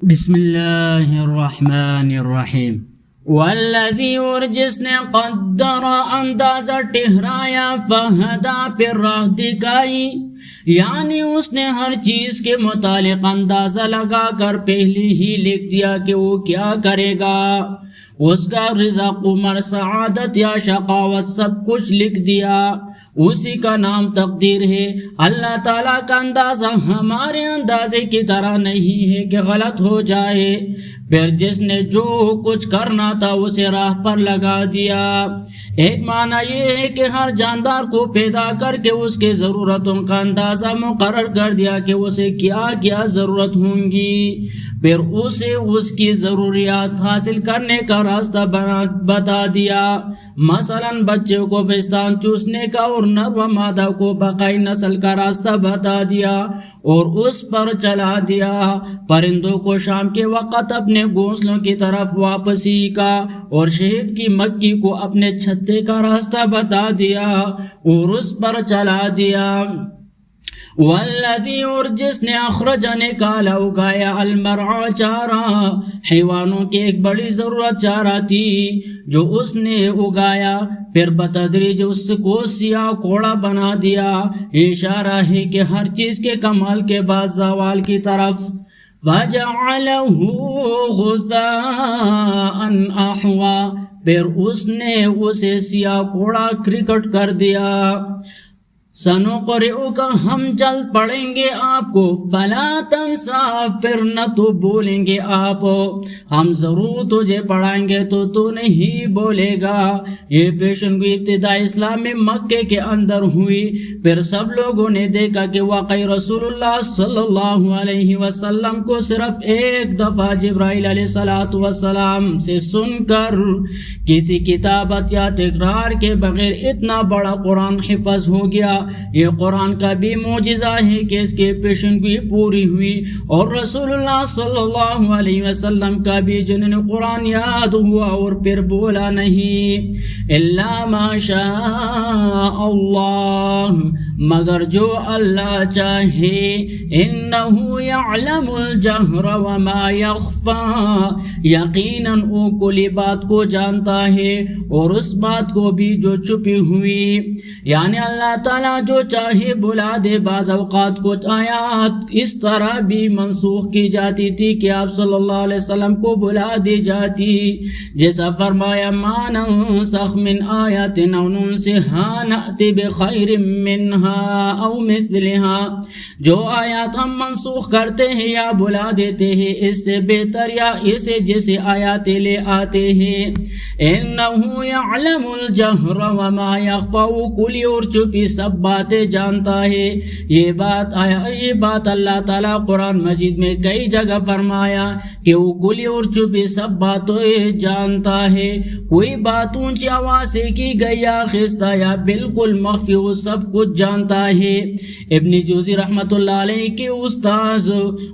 بسم اللہ الرحمن الرحیم والذی اور جس نے قدر اندازہ ٹھہرایا فہدا پھر راہ دکھائی، یعنی اس نے ہر چیز کے متعلق اندازہ لگا کر پہلے ہی لکھ دیا کہ وہ کیا کرے گا، اس کا رزق عمر سعادت یا شقاوت سب کچھ لکھ دیا، اسی کا نام تقدیر ہے۔ اللہ تعالیٰ کا اندازہ ہمارے اندازے کی طرح نہیں ہے کہ غلط ہو جائے۔ پھر جس نے جو کچھ کرنا تھا اسے راہ پر لگا دیا۔ ایک معنی یہ ہے کہ ہر جاندار کو پیدا کر کے اس کے ضرورتوں کا اندازہ مقرر کر دیا کہ اسے کیا کیا ضرورت ہوں گی، پھر اسے اس کی ضروریات حاصل کرنے کا راستہ بتا دیا۔ مثلا بچے کو پستان چوسنے کا اور نر و مادہ کو بقائی نسل کا راستہ بتا دیا اور اس پر چلا دیا۔ پرندوں کو شام کے وقت اپنے گھونسلوں کی طرف واپسی کا اور شہد کی مکھی کو اپنے چھتے کا راستہ بتا دیا اور اس پر چلا دیا۔ والذی اور جس نے اخرج نکالا اگایا المرعى چارہ، حیوانوں کی ایک بڑی ضرورت چارہ تھی جو اس نے اگایا، پھر بتدریج اس کو سیاہ کوڑا بنا دیا۔ اشارہ ہے کہ ہر چیز کے کمال کے بعد زوال کی طرف۔ وَجَعَلَهُ غُثَاءً أَحْوَىٰ، پھر اس نے اسے سیاہ کوڑا کرکٹ کر دیا۔ سنقرئک، ہم جلد پڑھیں گے آپ کو، فلا تنسا، پھر نہ تو بولیں گے آپ، ہم ضرور تجھے پڑھائیں گے تو تو نہیں بولے گا۔ یہ پیشن گوئی ابتدا اسلام میں مکے کے اندر ہوئی، پھر سب لوگوں نے دیکھا کہ واقعی رسول اللہ صلی اللہ علیہ وسلم کو صرف ایک دفعہ جبرائیل علیہ السلام سے سن کر کسی کتابت یا تکرار کے بغیر اتنا بڑا قرآن حفظ ہو گیا۔ یہ قرآن کا بھی معجزہ ہے کہ اس کے پیشن گوئی پوری ہوئی، اور رسول اللہ صلی اللہ علیہ وسلم کا بھی جنہیں قرآن یاد ہوا اور پھر بولا نہیں۔ الا ما شاء اللہ، مگر جو اللہ چاہے۔ انہ یعلم الجہر وما یخفی، یقیناً وہ کلی بات کو جانتا ہے اور اس بات کو بھی جو چھپی ہوئی، یعنی اللہ تعالیٰ جو چاہے بلا دے۔ بعض اوقات کچھ آیات اس طرح بھی منسوخ کی جاتی تھی کہ آپ صلی اللہ علیہ وسلم کو بلا دی جاتی، جیسا فرمایا ما ننسخ من آیات او ننسها نأتی بخیر منها او مثلها، جو آیات ہم منسوخ کرتے ہیں یا بلا دیتے ہیں اس سے بہتر یا اسے جیسے آیات لے آتے ہیں۔ انہ یعلم الجہر وما یخفی، کلی اور چھپی سب باتیں جانتا ہے۔ یہ بات اللہ تعالیٰ قرآن مجید میں کئی جگہ فرمایا کہ وہ کلی اور چھپی سب باتیں جانتا ہے۔ کوئی بات اونچی آواز سے کی گئی یا خستہ یا بالکل مخفی، وہ سب کچھ جانتا ہے۔ ابن جوزی رحمۃ اللہ علیہ کے استاذ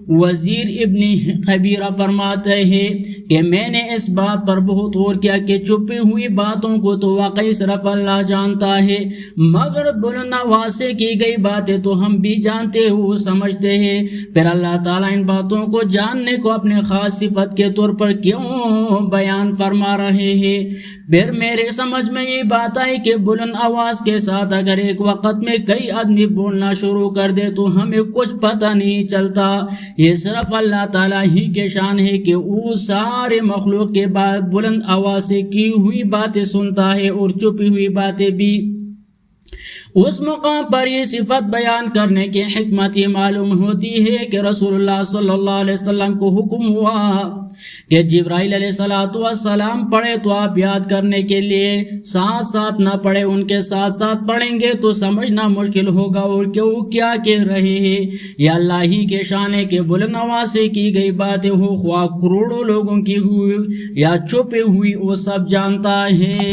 وزیر ابن خبیرہ فرماتے ہیں کہ میں نے اس بات پر بہت غور کیا کہ چھپی ہوئی باتوں کو تو واقعی صرف اللہ جانتا ہے، مگر بلند آواز سے کی گئی باتیں تو ہم بھی جانتے ہو سمجھتے ہیں، پھر اللہ تعالیٰ ان باتوں کو جاننے کو اپنے خاص صفت کے طور پر کیوں بیان فرما رہے ہیں؟ پھر میرے سمجھ میں یہ بات آئی کہ بلند آواز کے ساتھ اگر ایک وقت میں کئی آدمی بولنا شروع کر دے تو ہمیں کچھ پتہ نہیں چلتا۔ یہ صرف اللہ تعالیٰ ہی کے شان ہے کہ وہ سارے مخلوق کے بعد بلند آواز سے کی ہوئی باتیں سنتا ہے اور چھپی ہوئی باتیں بھی۔ اس مقام پر یہ صفت بیان کرنے کی حکمت یہ معلوم ہوتی ہے کہ رسول اللہ صلی اللہ علیہ وسلم کو حکم ہوا کہ جبرائیل علیہ السلام پڑھے تو آپ یاد کرنے کے لیے ساتھ ساتھ نہ پڑھے، ان کے ساتھ ساتھ پڑھیں گے تو سمجھنا مشکل ہوگا اور کہ وہ کیا کہہ رہے ہیں۔ یہ اللہ ہی کے شان ہے کہ بلند آواز سے کی گئی باتیں ہو، خواہ کروڑوں لوگوں کی ہوئی یا چھپی ہوئی، وہ سب جانتا ہے۔